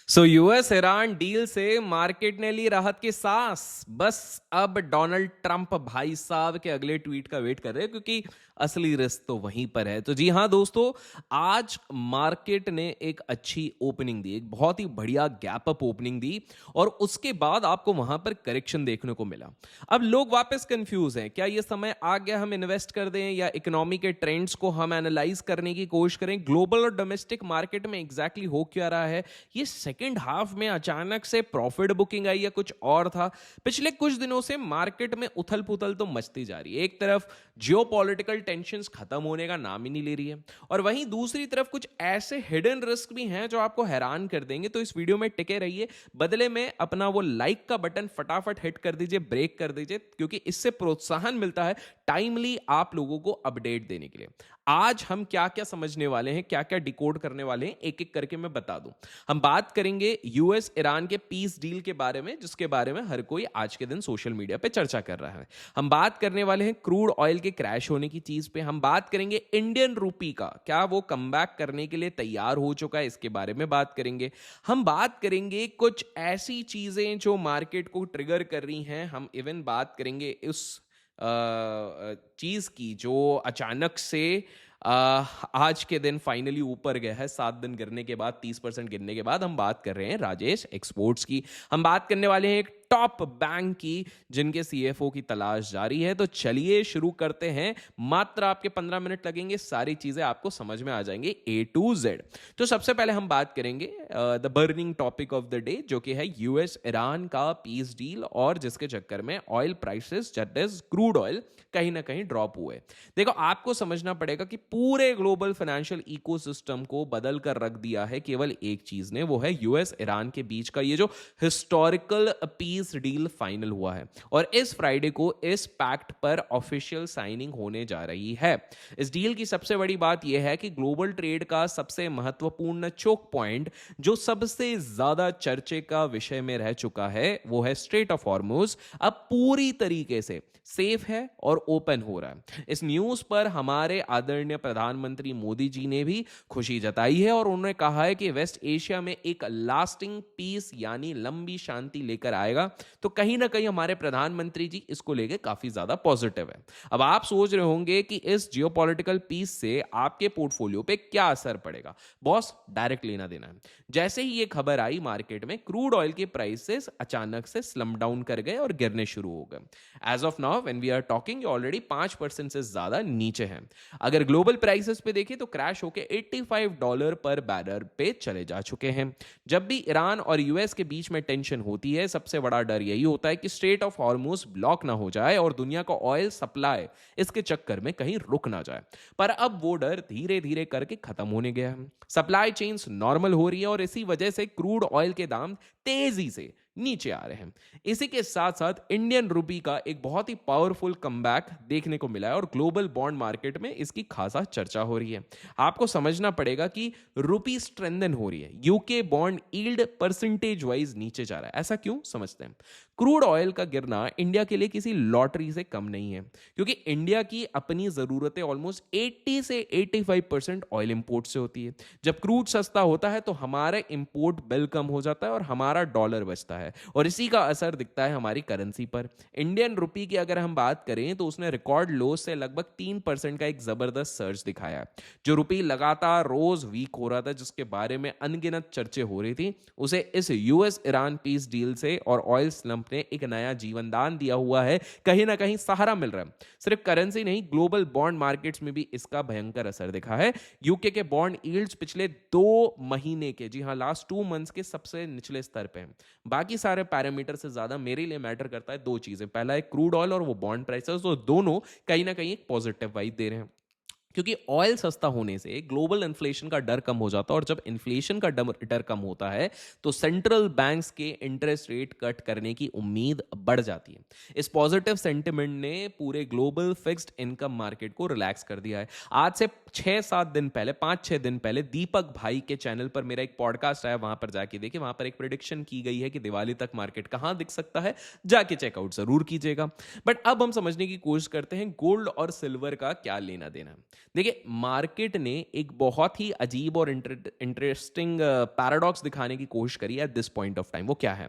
US Iran deal से market ने ली राहत की सांस। बस अब डोनाल्ड ट्रंप भाई साहब के अगले ट्वीट का वेट कर रहे हैं, क्योंकि असली रिस्क तो वहीं पर है। तो जी हाँ दोस्तों, आज मार्केट ने एक अच्छी ओपनिंग दी, एक बहुत ही बढ़िया गैप अप ओपनिंग दी, और उसके बाद आपको वहां पर करेक्शन देखने को मिला। अब लोग वापस कंफ्यूज हैं, क्या ये समय आ गया हम इन्वेस्ट कर दें, या इकोनॉमी के ट्रेंड्स को हम एनालाइज करने की कोशिश करें? ग्लोबल और डोमेस्टिक मार्केट में एग्जैक्टली हो क्या रहा है? ये सेकेंड हाफ में अचानक से प्रॉफिट बुकिंग आई या कुछ और था? पिछले कुछ दिनों से मार्केट में उथल पुथल तो मचती जा रही है। एक तरफ जियोपॉलिटिकल टेंशंस खत्म होने का नाम ही नहीं ले रही है, और वहीं दूसरी तरफ कुछ ऐसे हिडन रिस्क भी हैं जो आपको हैरान कर देंगे। तो इस वीडियो में टिके रहिए। बदले में अपना वो लाइक का बटन फटाफट हिट कर दीजिए, ब्रेक कर दीजिए, क्योंकि इससे प्रोत्साहन मिलता है टाइमली आप लोगों को अपडेट देने के लिए। आज हम क्या क्या समझने वाले हैं, क्या क्या डिकोड करने वाले हैं, एक एक करके मैं बता दूं। हम बात करेंगे यूएस ईरान के पीस डील के बारे में, जिसके बारे में हर कोई आज के दिन सोशल मीडिया पे चर्चा कर रहा है। हम बात करने वाले हैं क्रूड ऑयल के क्रैश होने की चीज पे। हम बात करेंगे इंडियन रूपी का, क्या वो कमबैक करने के लिए तैयार हो चुका है, इसके बारे में बात करेंगे। हम बात करेंगे कुछ ऐसी चीजें जो मार्केट को ट्रिगर कर रही हैं। हम इवन बात करेंगे उस चीज की जो अचानक से आज के दिन फाइनली ऊपर गया है। 7 दिन गिरने के बाद, 30% गिरने के बाद। हम बात कर रहे हैं राजेश एक्सपोर्ट्स की। हम बात करने वाले हैं एक टॉप बैंक की, जिनके सीएफओ की तलाश जारी है। तो चलिए शुरू करते हैं। मात्र आपके 15 मिनट लगेंगे, सारी चीजें आपको समझ में आ जाएंगे A to Z। तो सबसे पहले हम बात करेंगे the burning topic of the day, जो कि है यूएस ईरान का पीस डील, और जिसके चक्कर में oil prices, that is crude oil, कहीं ना कहीं ड्रॉप हुए। देखो, आपको समझना पड़ेगा कि पूरे ग्लोबल फाइनेंशियल इकोसिस्टम को बदल कर रख दिया है केवल एक चीज ने, वो है यूएस ईरान के बीच का ये जो हिस्टोरिकल पीस डील फाइनल हुआ है। और इस फ्राइडे को इस पैक्ट पर ऑफिशियल साइनिंग होने जा रही है। इस डील की सबसे बड़ी बात यह है कि ग्लोबल ट्रेड का सबसे महत्वपूर्ण चोक पॉइंट, जो सबसे ज्यादा चर्चे का विषय में रह चुका है, वो है स्ट्रेट ऑफ हॉर्मुज, अब पूरी तरीके से सेफ है और ओपन हो रहा है। इस न्यूज पर हमारे आदरणीय प्रधानमंत्री मोदी जी ने भी खुशी जताई है, और उन्होंने कहा है कि वेस्ट एशिया में एक लास्टिंग पीस यानी लंबी शांति लेकर आएगा। तो कहीं ना कहीं हमारे प्रधानमंत्री जी इसको लेकर काफी ज्यादा पॉजिटिव है। अब आप सोच रहे होंगे कि इस जियोपॉलिटिकल पीस से आपके पोर्टफोलियो पे क्या असर पड़ेगा। बॉस, डायरेक्ट लेना देना है। जैसे ही ये खबर आई, मार्केट में क्रूड ऑयल के प्राइसेस अचानक से स्लम डाउन कर गए और गिरने शुरू हो गए। As of now when we are talking, already 5% से ज्यादा नीचे हैं। अगर ग्लोबल प्राइसेस पे देखें तो क्रैश होके $85 पर बैरल पे चले जा चुके हैं। जब भी ईरान और यूएस के बीच में टेंशन होती है, सबसे बड़ा डर यही होता है कि स्ट्रेट ऑफ हॉर्मुज ब्लॉक ना हो जाए और दुनिया का ऑयल सप्लाई इसके चक्कर में कहीं रुक ना जाए। पर अब वो डर धीरे धीरे करके खत्म होने गया है। सप्लाई चेन्स नॉर्मल हो रही है, और इसी वजह से क्रूड ऑयल के दाम तेजी से नीचे आ रहे हैं। इसी के साथ साथ इंडियन रूपी का एक बहुत ही पावरफुल कमबैक देखने को मिला है, और ग्लोबल बॉन्ड मार्केट में इसकी खासा चर्चा हो रही है। आपको समझना पड़ेगा कि रूपी स्ट्रेंथन हो रही है। UK bond yield percentage wise नीचे जा रहा है। ऐसा क्यों, समझते हैं। क्रूड ऑयल का गिरना इंडिया के लिए किसी लॉटरी से कम नहीं है, क्योंकि इंडिया की अपनी जरूरतें ऑलमोस्ट 80 से 85% ऑयल इंपोर्ट से होती है। जब क्रूड सस्ता होता है तो हमारा इंपोर्ट बिल कम हो जाता है और हमारा डॉलर बचता है, और इसी का असर दिखता है हमारी करेंसी पर। इंडियन रुपी की अगर हम बात करें तो उसने रिकॉर्ड लो से लगभग 3% का एक जबरदस्त सर्ज दिखाया है। जो रुपी लगातार रोज वीक हो रहा था, जिसके बारे में अनगिनत चर्चे हो रही थी, उसे इस यूएस ईरान पीस डील से और ऑयल स्लंप ने एक नया जीवन दान दिया हुआ है। कहीं ना कहीं सहारा मिल रहा है। सिर्फ करेंसी नहीं, ग्लोबल बॉन्ड मार्केट्स में भी इसका भयंकर असर दिखा है। यूके के बॉन्ड यील्ड्स पिछले 2 महीने के, जी हाँ, लास्ट 2 मंथ्स के सबसे निचले स्तर पे हैं। बाकी सारे पैरामीटर से ज्यादा मेरे लिए मैटर करता है 2 चीजें। पहला है क्रूड ऑयल और वो बॉन्ड प्राइसेस, तो दोनों कहीं ना कहीं एक पॉजिटिव वाइब दे रहे हैं। क्योंकि ऑयल सस्ता होने से ग्लोबल इन्फ्लेशन का डर कम हो जाता है, और जब इन्फ्लेशन का डर कम होता है तो सेंट्रल बैंक्स के इंटरेस्ट रेट कट करने की उम्मीद बढ़ जाती है। इस पॉजिटिव सेंटिमेंट ने पूरे ग्लोबल फिक्स्ड इनकम मार्केट को रिलैक्स कर दिया है। आज से 6-7 दिन पहले, 5-6 दिन पहले, दीपक भाई के चैनल पर मेरा एक पॉडकास्ट आया, वहां पर जाके देखिए। वहां पर एक प्रेडिक्शन की गई है कि दिवाली तक मार्केट कहां दिख सकता है, जाके चेकआउट जरूर कीजिएगा। बट अब हम समझने की कोशिश करते हैं गोल्ड और सिल्वर का क्या लेना देना है। देखिए, मार्केट ने एक बहुत ही अजीब और इंटरेस्टिंग पैराडॉक्स दिखाने की कोशिश करी at this point of time. वो क्या है?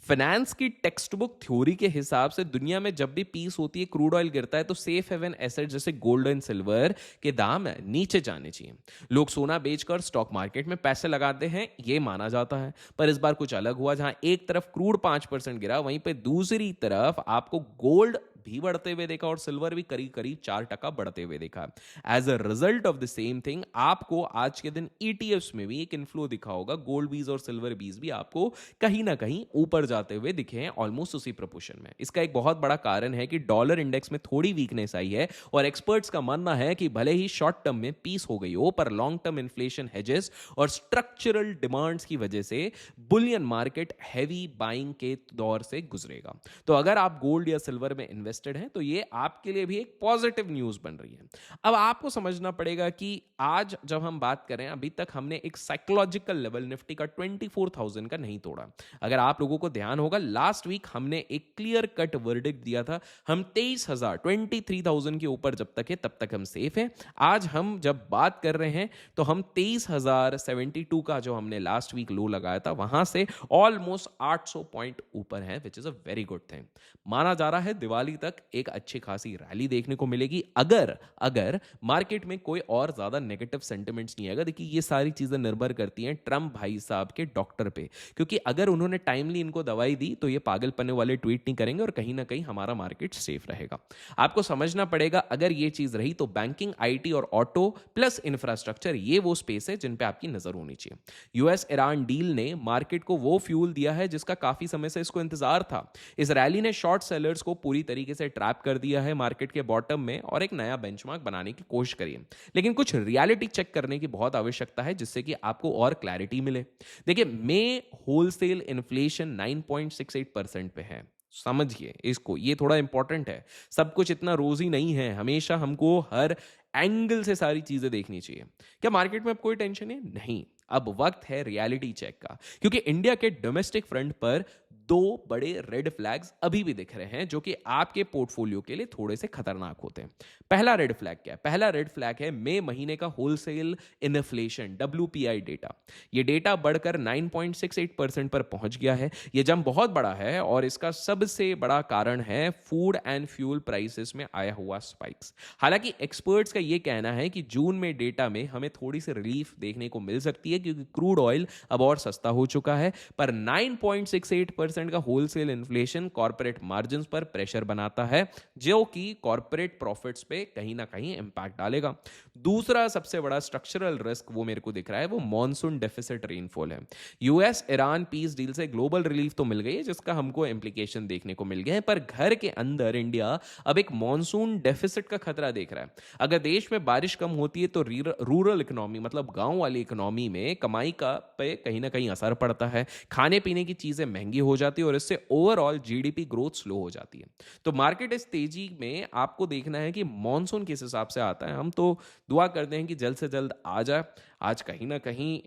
फाइनेंस की टेक्स्ट बुक थ्योरी के हिसाब से दुनिया में जब भी पीस होती है, क्रूड ऑयल गिरता है, तो सेफ हेवन एसेट जैसे गोल्ड एंड सिल्वर के दाम नीचे जाने चाहिए। लोग सोना बेचकर स्टॉक मार्केट में पैसे लगाते हैं, ये माना जाता है। पर इस बार कुछ अलग हुआ। जहां एक तरफ क्रूड 5% गिरा, वहीं पे दूसरी तरफ आपको गोल्ड भी बढ़ते हुए देखा और सिल्वर भी करीब करीब 4% बढ़ते हुए देखा। As a result of the same thing, आपको आज के दिन ईटीएफ्स में भी एक इन्फ्लो दिखा होगा। गोल्ड बीज और सिल्वर बीज भी आपको कहीं ना कहीं ऊपर जाते हुए दिखे हैं, ऑलमोस्ट उसी प्रोपोर्शन में। इसका एक बहुत बड़ा कारण है कि डॉलर इंडेक्स में थोड़ी वीकनेस आई है और एक्सपर्ट्स का मानना है कि भले ही शॉर्ट टर्म में पीस हो गई हो, पर लॉन्ग टर्म इन्फ्लेशन हेजेस और स्ट्रक्चरल डिमांड्स की वजह से बुलियन मार्केट हैवी बाइंग के दौर से गुजरेगा। तो अगर आप गोल्ड या सिल्वर में इन्वेस्टेड हैं, तो ये आपके लिए भी एक पॉजिटिव न्यूज बन रही है। अब आपको समझना पड़ेगा कि आज जब हम बात करें, अभी तक हमने एक साइकोलॉजिकल लेवल निफ्टी का 24,000 का नहीं तोड़ा। अगर आप लोगों को ध्यान होगा, लास्ट वीक हमने एक क्लियर कट वर्डिक्ट दिया था, हम 23,000 के ऊपर जब तक है तब तक हम सेफ हैं। आज हम जब बात कर रहे हैं तो हम 23,072 का जो हमने लास्ट वीक लो लगाया था, वहां से ऑलमोस्ट 800 पॉइंट ऊपर है, which is a very good thing. माना जा रहा है दिवाली तक एक अच्छी खासी रैली देखने को मिलेगी, अगर मार्केट में कोई और ज्यादा नेगेटिव सेंटिमेंट्स नहीं आएगा। देखिए, ये सारी चीजें निर्भर करती हैं ट्रम्प भाई साहब के डॉक्टर पे, क्योंकि अगर उन्होंने टाइमली इनको दवाई दी तो ये पागलपने वाले ट्वीट नहीं करेंगे और कहीं ना कहीं हमारा मार्केट सेफ रहेगा। आपको समझना पड़ेगा, अगर ये चीज रही तो बैंकिंग, आईटी और ऑटो प्लस इंफ्रास्ट्रक्चर, ये वो स्पेस है जिन पे आपकी नजर होनी चाहिए। यूएस ईरान डील ने मार्केट को वो फ्यूल दिया है जिसका काफी समय से इसको इंतजार था। इस रैली ने शॉर्ट सेलर्स को पूरी तरीके से ट्रैप कर दिया है मार्केट के बॉटम में और एक नया बेंचमार्क बनाने की कोशिश करी है। लेकिन कुछ रियलिटी चेक करने की बहुत आवश्यकता है जिससे कि आपको और क्लैरिटी मिले। देखिए, मई होलसेल इन्फ्लेशन 9.68% पे है। समझिए इसको, ये थोड़ा इंपॉर्टेंट है। सब कुछ इतना रोजी नहीं है, हमेशा हमको हर एंगल से सारी चीजें देखनी चाहिए। क्या मार्केट में अब कोई टेंशन है? नहीं। अब वक्त है रियलिटी चेक का, क्योंकि इंडिया के डोमेस्टिक फ्रंट पर दो बड़े रेड फ्लैग्स अभी भी दिख रहे हैं जो कि आपके पोर्टफोलियो के लिए थोड़े से खतरनाक होते हैं। पहला रेड फ्लैग क्या है? पहला रेड फ्लैग है मई महीने का होलसेल इन्फ्लेशन WPI डेटा। ये डेटा बढ़कर 9.68% पर पहुंच गया है। ये जंप बहुत बड़ा है और इसका सबसे बड़ा कारण है फूड एंड फ्यूल प्राइसेस में आया हुआ स्पाइक्स। हालांकि एक्सपर्ट्स का यह कहना है कि जून में डेटा में हमें थोड़ी सी रिलीफ देखने को मिल सकती है, क्योंकि क्रूड ऑयल अब और सस्ता हो चुका है। पर 9.68% का होलसेल इन्फ्लेशन कॉर्पोरेट मार्जिन्स पर प्रेशर बनाता है, जो कि कॉर्पोरेट प्रॉफिट्स पे कहीं ना कहीं इंपैक्ट डालेगा। दूसरा सबसे बड़ा स्ट्रक्चरल रिस्क वो मेरे को दिख रहा है, वो मॉनसून डेफिसिट रेनफॉल है। यूएस ईरान पीस डील से ग्लोबल रिलीफ तो मिल गई है, जिसका हमको इंप्लीकेशन देखने को मिल गया है, पर घर के अंदर इंडिया अब एक मॉनसून डेफिसिट का खतरा देख रहा है। अगर देश में बारिश कम होती है तो रूरल इकोनॉमी, मतलब गांव वाली इकोनॉमी में कमाई का पे कहीं ना कहीं असर पड़ता है। खाने पीने की चीजें महंगी हो जाती है और इससे ओवरऑल जीडीपी ग्रोथ स्लो हो जाती है। तो मार्केट इस तेजी में आपको देखना है कि मॉनसून किस हिसाब से आता है। हम तो दुआ करते हैं कि जल्द से जल्द आ जाए। आज कहीं ना कहीं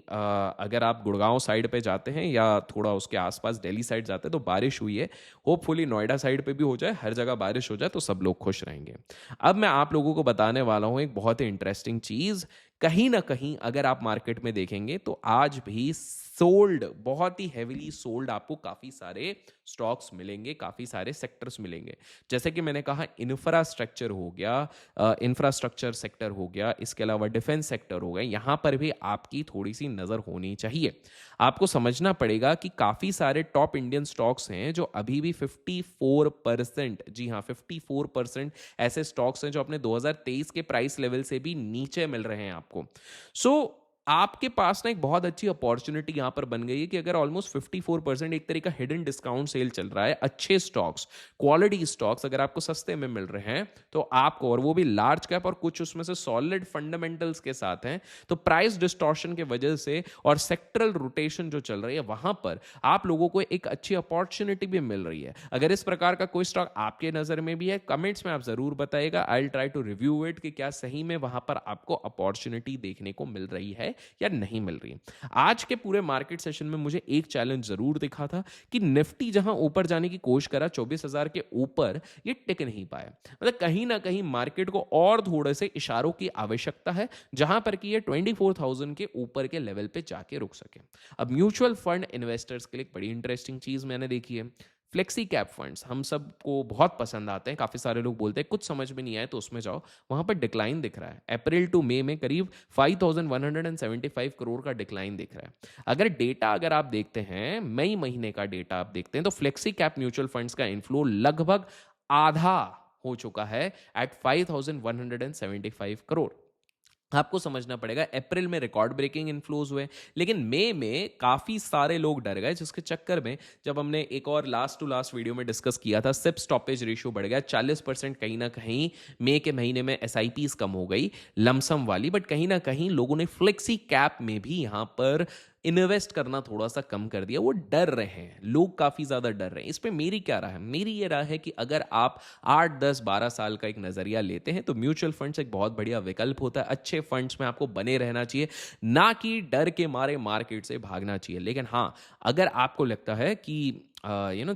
अगर आप गुड़गांव साइड पे जाते हैं या थोड़ा उसके आसपास दिल्ली साइड जाते हैं तो बारिश हुई है। होपफुली नोएडा साइड पे भी हो जाए, हर जगह बारिश हो जाए तो सब लोग खुश रहेंगे। अब मैं आप लोगों को बताने वाला हूं एक बहुत ही इंटरेस्टिंग चीज। कहीं ना कहीं अगर आप मार्केट में देखेंगे तो आज भी सोल्ड, बहुत ही हेविली सोल्ड आपको काफी सारे स्टॉक्स मिलेंगे, काफी सारे सेक्टर्स मिलेंगे। जैसे कि मैंने कहा, इंफ्रास्ट्रक्चर हो गया, इंफ्रास्ट्रक्चर सेक्टर हो गया, इसके अलावा डिफेंस सेक्टर हो गए, यहां पर भी आपकी थोड़ी सी नजर होनी चाहिए। आपको समझना पड़ेगा कि काफी सारे टॉप इंडियन स्टॉक्स हैं जो अभी भी 54%, जी हां 54% ऐसे स्टॉक्स हैं जो अपने 2023 के प्राइस लेवल से भी नीचे मिल रहे हैं आपको। सो आपके पास ना एक बहुत अच्छी अपॉर्चुनिटी यहां पर बन गई है कि अगर ऑलमोस्ट 54% एक तरीका हिडन डिस्काउंट सेल चल रहा है, अच्छे स्टॉक्स, क्वालिटी स्टॉक्स अगर आपको सस्ते में मिल रहे हैं तो आपको, और वो भी लार्ज कैप और कुछ उसमें से सॉलिड फंडामेंटल्स के साथ हैं, तो प्राइस डिस्टॉर्शन की वजह से और सेक्टरल रोटेशन जो चल रही है वहां पर आप लोगों को एक अच्छी अपॉर्चुनिटी भी मिल रही है। अगर इस प्रकार का कोई स्टॉक आपके नजर में भी है, कमेंट्स में आप जरूर बताइएगा। I will try to review it कि क्या सही में वहां पर आपको अपॉर्चुनिटी देखने को मिल रही है है या नहीं मिल रही है। आज के पूरे मार्केट सेशन में मुझे एक चैलेंज जरूर दिखा था कि निफ्टी जहां ऊपर जाने की कोशिश करा 24,000 के ऊपर, ये टिक नहीं पाया। मतलब कहीं ना कहीं मार्केट को और थोड़े से इशारों की आवश्यकता है जहां पर कि ये 24,000 के ऊपर के लेवल पे जाके रुक सके। अब म्यूचुअल फंड इन्वेस्टर्स के लिए एक बड़ी इंटरेस्टिंग चीज मैंने देखी है, फ्लेक्सी कैप फंड्स हम सबको बहुत पसंद आते हैं। काफी सारे लोग बोलते हैं कुछ समझ में नहीं आए तो उसमें जाओ, वहां पर डिक्लाइन दिख रहा है। अप्रैल टू मई में करीब 5,175 करोड़ का डिक्लाइन दिख रहा है। अगर आप देखते हैं मई महीने का डेटा आप देखते हैं तो फ्लेक्सी कैप म्यूचुअल फंड्स का इनफ्लो लगभग आधा हो चुका है एट 5,175 करोड़। आपको समझना पड़ेगा अप्रैल में रिकॉर्ड ब्रेकिंग इनफ्लोज हुए, लेकिन मई में काफी सारे लोग डर गए, जिसके चक्कर में जब हमने एक और लास्ट टू लास्ट वीडियो में डिस्कस किया था, सिप स्टॉपेज रेशियो बढ़ गया 40%। कहीं ना कहीं मई के महीने में एसआईपीज कम हो गई लमसम वाली, बट कहीं ना कहीं लोगों ने फ्लेक्सी कैप में भी यहां पर इन्वेस्ट करना थोड़ा सा कम कर दिया। वो डर रहे हैं, लोग काफी ज्यादा डर रहे हैं। इस पे मेरी क्या राय है? मेरी ये राय है कि अगर आप 8 10 12 साल का एक नजरिया लेते हैं तो म्यूचुअल फंड्स एक बहुत बढ़िया विकल्प होता है। अच्छे फंड्स में आपको बने रहना चाहिए, ना कि डर के मारे मार्केट से भागना चाहिए। लेकिन हाँ, अगर आपको लगता है कि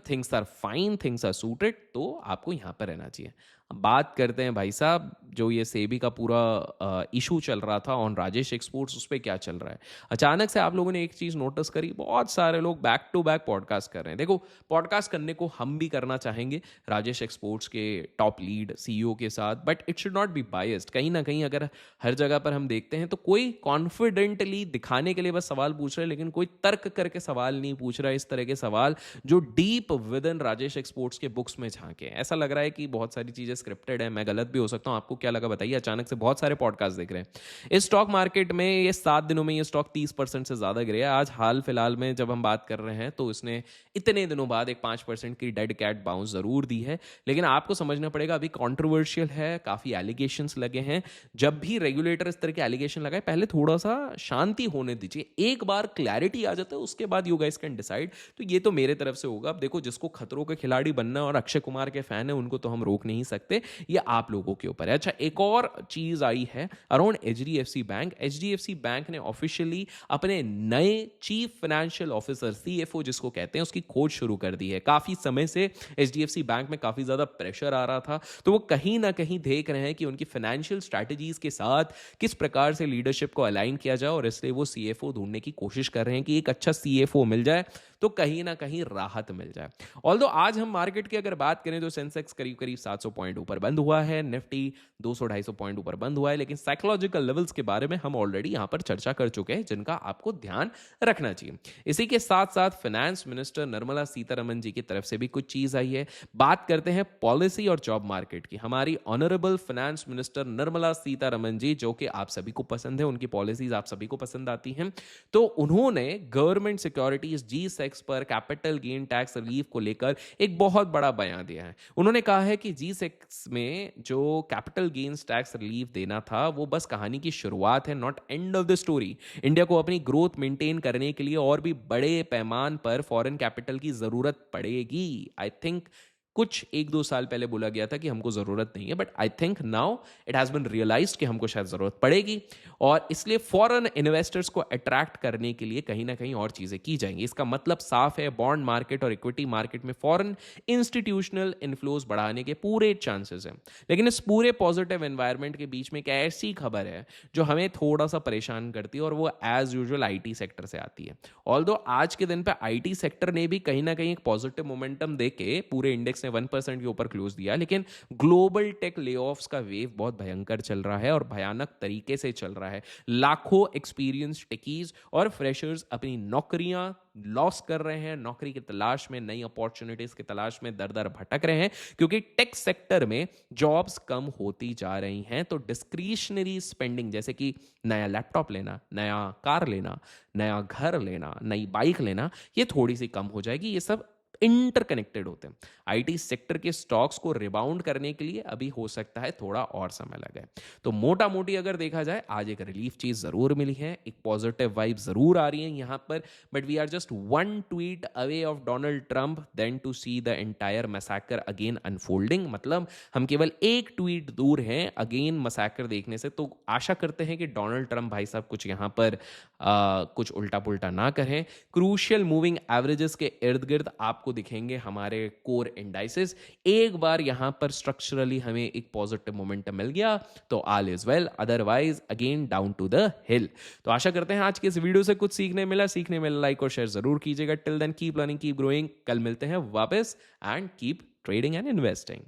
things are fine, things are suited, तो आपको यहां पर रहना चाहिए। बात करते हैं भाई साहब, जो ये सेबी का पूरा इशू चल रहा था ऑन राजेश एक्सपोर्ट्स, उस पर क्या चल रहा है। अचानक से आप लोगों ने एक चीज़ नोटिस करी, बहुत सारे लोग बैक टू बैक पॉडकास्ट कर रहे हैं। देखो, पॉडकास्ट करने को हम भी करना चाहेंगे राजेश एक्सपोर्ट्स के टॉप लीड सीईओ के साथ, but it should not be biased. कहीं ना कहीं अगर हर जगह पर हम देखते हैं तो कोई कॉन्फिडेंटली दिखाने के लिए बस सवाल पूछ रहा है, लेकिन कोई तर्क करके सवाल नहीं पूछ रहा है। इस तरह के सवाल जो deep with in Rajesh exports के बुक्स में झांके। ऐसा लग रहा है कि बहुत सारी चीजें स्क्रिप्टेड है, मैं गलत भी हो सकता हूं। आपको क्या लगा बताइए? अचानक से बहुत सारे पॉडकास्ट देख रहे हैं। इस स्टॉक मार्केट में ये 7 दिनों में ये स्टॉक 30% से ज्यादा गिरा। आज हाल फिलहाल में जब हम बात कर रहे हैं तो इसने इतने दिनों बाद एक 5% की डेड कैट बाउंस जरूर दी है। लेकिन आपको समझना पड़ेगा, अभी कॉन्ट्रोवर्शियल है, काफी एलिगेशंस लगे हैं। जब भी रेगुलेटर इस तरह के एलिगेशन लगाए, पहले थोड़ा सा शांति होने दीजिए। एक बार क्लैरिटी आ जाता है उसके बाद यू गाइस कैन डिसाइड। तो ये तो मेरे तरफ से होगा। अब देखो, जिसको खतरों के खिलाड़ी बनना और अक्षय कुमार के फैन है उनको तो हम रोक नहीं सकते, ये आप लोगों के ऊपर है। अच्छा, एक और चीज आई है around HDFC bank. HDFC bank ने ऑफिशियली अपने नए चीफ फाइनेंशियल ऑफिसर, सीएफओ जिसको कहते हैं, उसकी खोज शुरू कर दी है। काफी समय से एचडीएफसी बैंक में काफी ज्यादा प्रेशर आ रहा था, तो वो कहीं ना कहीं देख रहे हैं कि उनकी फाइनेंशियल स्ट्रैटेजीज के साथ किस प्रकार से लीडरशिप को अलाइन किया जाए, और इसलिए वो सीएफओ ढूंढने की कोशिश कर रहे हैं कि एक अच्छा सीएफओ मिल जाए तो कहीं ना कहीं राहत मिल जाए। ऑल्दो आज हम मार्केट की अगर बात करें तो सेंसेक्स करीब करीब 700 पॉइंट ऊपर बंद हुआ है, निफ्टी 200-250 पॉइंट ऊपर बंद हुआ है। लेकिन साइकोलॉजिकल लेवल्स के बारे में हम ऑलरेडी यहां पर चर्चा कर चुके हैं, जिनका आपको ध्यान रखना चाहिए। इसी के साथ साथ फाइनेंस मिनिस्टर निर्मला सीतारमन जी की तरफ से भी कुछ चीज आई है। बात करते हैं पॉलिसी और जॉब मार्केट की। हमारी honourable finance minister Nirmala Sitharaman ji, जो कि आप सभी को पसंद है, उनकी पॉलिसीज आप सभी को पसंद आती हैं, तो उन्होंने गवर्नमेंट सिक्योरिटीज G-Secs पर कैपिटल गेन टैक्स रिलीफ को लेकर एक बहुत बड़ा बयान दिया है। उन्होंने कहा है कि G-Secs में जो कैपिटल गेन्स टैक्स रिलीफ देना था वो बस कहानी की शुरुआत है, not end of the story. India को अपनी ग्रोथ मेंटेन करने के लिए और भी बड़े पैमाने पर फॉरेन कैपिटल की जरूरत पड़ेगी। आई थिंक कुछ 1-2 साल पहले बोला गया था कि हमको जरूरत नहीं है, but I think now it has been realised कि हमको शायद जरूरत पड़ेगी, और इसलिए फॉरेन इन्वेस्टर्स को अट्रैक्ट करने के लिए कहीं ना कहीं और चीजें की जाएंगी। इसका मतलब साफ है, बॉन्ड मार्केट और इक्विटी मार्केट में फॉरेन इंस्टीट्यूशनल इन्फ्लोज बढ़ाने के पूरे चांसेस हैं। लेकिन इस पूरे पॉजिटिव एनवायरनमेंट के बीच में एक ऐसी खबर है जो हमें थोड़ा सा परेशान करती है, और वो एज यूजुअल आईटी सेक्टर से आती है। ऑल्दो आज के दिन पे आईटी सेक्टर ने भी कहीं ना कहीं एक पॉजिटिव मोमेंटम देके पूरे इंडेक्स 1% के ऊपर क्लोज दिया, लेकिन ग्लोबल टेक लेऑफ्स का वेव बहुत भयंकर चल रहा है और भयानक तरीके से चल रहा है। लाखों एक्सपीरियंस टेकीज और फ्रेशर्स अपनी नौकरियां लॉस कर रहे हैं, नौकरी की तलाश में, नई अपॉर्चुनिटीज की तलाश में दर दर भटक रहे हैं, क्योंकि टेक सेक्टर में जॉब्स कम होती जा रही हैं। तो डिस्क्रिशनरी स्पेंडिंग, जैसे कि नया लैपटॉप लेना, नया कार लेना, नया घर लेना, नई बाइक लेना, ये थोड़ी सी कम हो जाएगी। ये सब इंटरकनेक्टेड होते हैं। आईटी सेक्टर के स्टॉक्स को रिबाउंड करने के लिए अभी हो सकता है थोड़ा और समय लगे। तो मोटा मोटी अगर देखा जाए आज एक रिलीफ चीज जरूर मिली है, एक पॉजिटिव वाइब जरूर आ रही है यहां पर, but we are just one tweet away of Donald Trump then to see the entire massacre again unfolding. मतलब हम केवल एक ट्वीट दूर हैं अगेन मैसेकर देखने से। तो आशा करते हैं कि डोनाल्ड ट्रंप भाई साहब कुछ यहां पर कुछ उल्टा पुल्टा ना करें। क्रूशियल मूविंग एवरेजेस के इर्द गिर्द आपको दिखेंगे हमारे कोर इंडाइसेस। एक बार यहां पर स्ट्रक्चरली हमें एक पॉजिटिव मोमेंटम मिल गया तो all is well, otherwise again down to the hill. तो आशा करते हैं आज के इस वीडियो से कुछ सीखने मिला लाइक और शेयर जरूर कीजिएगा। Till then keep learning, keep growing. कल मिलते हैं वापस and keep trading and investing.